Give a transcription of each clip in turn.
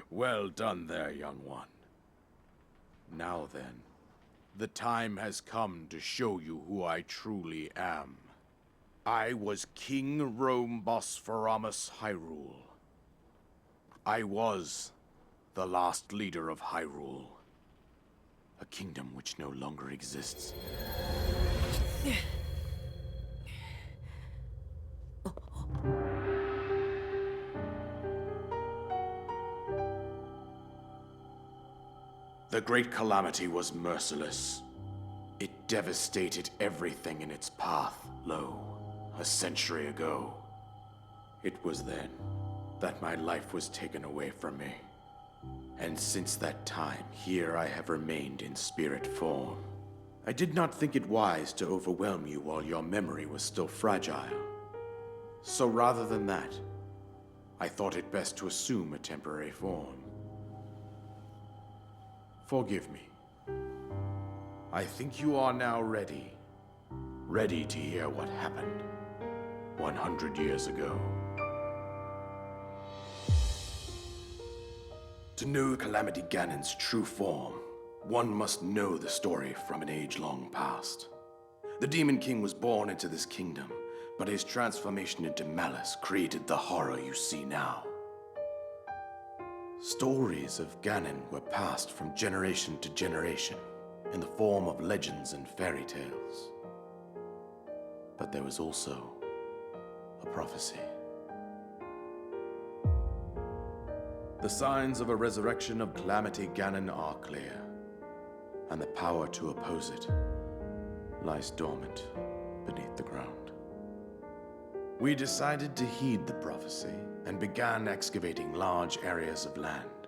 Well done there, young one. Now then, the time has come to show you who I truly am. I was King Rhoam Bosphoramus Hyrule. I was the last leader of Hyrule. A kingdom which no longer exists. The Great Calamity was merciless. It devastated everything in its path, a century ago. It was then that my life was taken away from me. And since that time, here I have remained in spirit form. I did not think it wise to overwhelm you while your memory was still fragile. So rather than that, I thought it best to assume a temporary form. Forgive me. I think you are now ready. Ready to hear what happened 100 years ago. To know Calamity Ganon's true form, one must know the story from an age long past. The Demon King was born into this kingdom, but his transformation into malice created the horror you see now. Stories of Ganon were passed from generation to generation in the form of legends and fairy tales. But there was also a prophecy. The signs of a resurrection of Calamity Ganon are clear, and the power to oppose it lies dormant beneath the ground. We decided to heed the prophecy and began excavating large areas of land.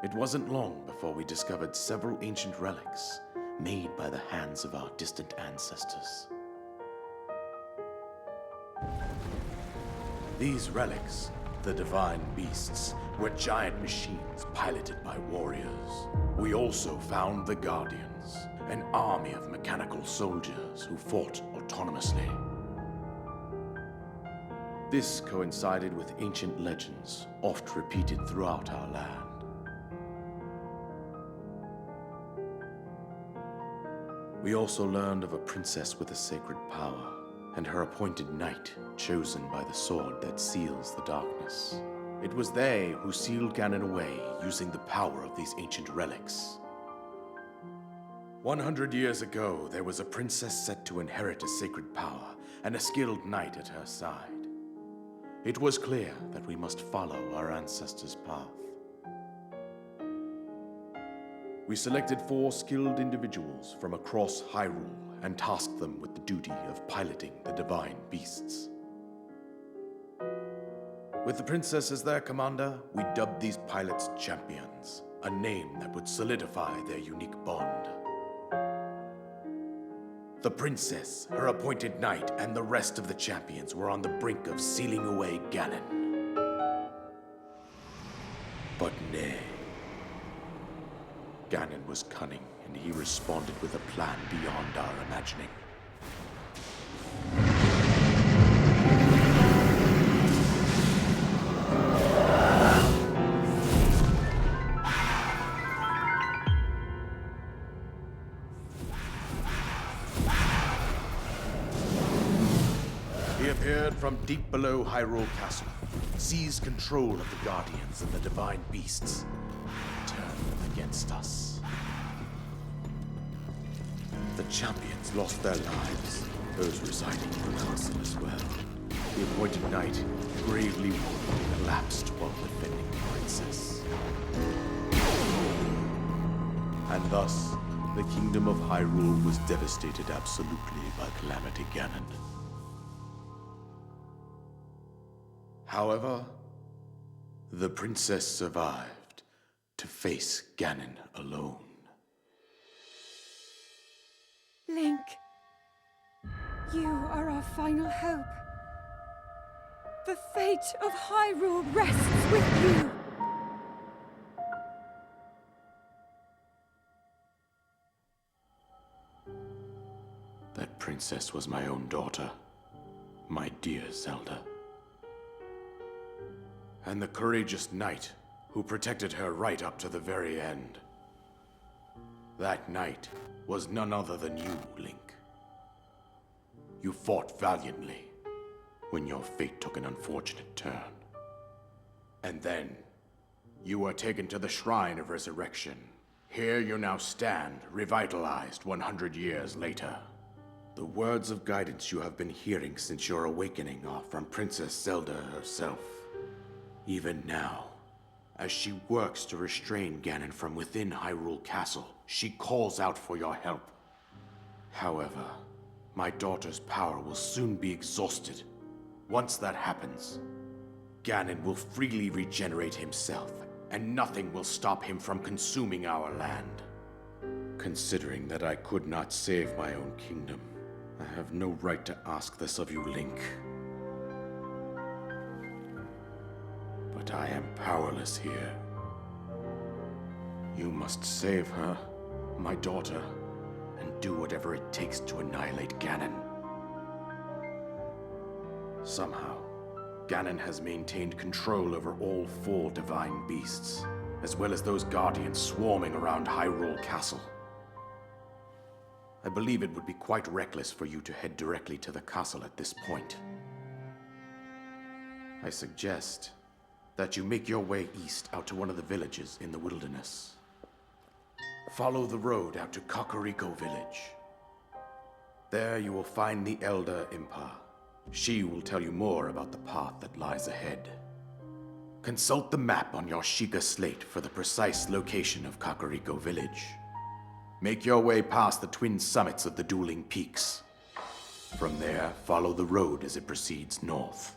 It wasn't long before we discovered several ancient relics made by the hands of our distant ancestors. These relics, the divine beasts, were giant machines piloted by warriors. We also found the Guardians, an army of mechanical soldiers who fought autonomously. This coincided with ancient legends, oft repeated throughout our land. We also learned of a princess with a sacred power, and her appointed knight, chosen by the sword that seals the darkness. It was they who sealed Ganon away using the power of these ancient relics. 100 years ago, there was a princess set to inherit a sacred power, and a skilled knight at her side. It was clear that we must follow our ancestors' path. We selected 4 skilled individuals from across Hyrule and tasked them with the duty of piloting the divine beasts. With the princess as their commander, we dubbed these pilots champions, a name that would solidify their unique bond. The princess, her appointed knight, and the rest of the champions were on the brink of sealing away Ganon. But nay. Ganon was cunning, and he responded with a plan beyond our imagining. He appeared from deep below Hyrule Castle, seized control of the Guardians and the divine beasts, and turned them against us. The champions lost their lives, those residing in the castle as well. The appointed knight, gravely wounded, collapsed while defending the princess. And thus, the kingdom of Hyrule was devastated absolutely by Calamity Ganon. However, the princess survived to face Ganon alone. Link, you are our final hope. The fate of Hyrule rests with you. That princess was my own daughter, my dear Zelda. and the courageous knight who protected her right up to the very end. That knight was none other than you, Link. You fought valiantly when your fate took an unfortunate turn. And then, you were taken to the Shrine of Resurrection. Here you now stand, revitalized 100 years later. The words of guidance you have been hearing since your awakening are from Princess Zelda herself. Even now, as she works to restrain Ganon from within Hyrule Castle, she calls out for your help. However, my daughter's power will soon be exhausted. Once that happens, Ganon will freely regenerate himself, and nothing will stop him from consuming our land. Considering that I could not save my own kingdom, I have no right to ask this of you, Link. But I am powerless here. You must save her, my daughter, and do whatever it takes to annihilate Ganon. Somehow, Ganon has maintained control over all 4 divine beasts, as well as those guardians swarming around Hyrule Castle. I believe it would be quite reckless for you to head directly to the castle at this point. I suggest that you make your way east out to one of the villages in the wilderness. Follow the road out to Kakariko Village. There you will find the Elder Impa. She will tell you more about the path that lies ahead. Consult the map on your Sheikah slate for the precise location of Kakariko Village. Make your way past the twin summits of the dueling peaks. From there, follow the road as it proceeds north.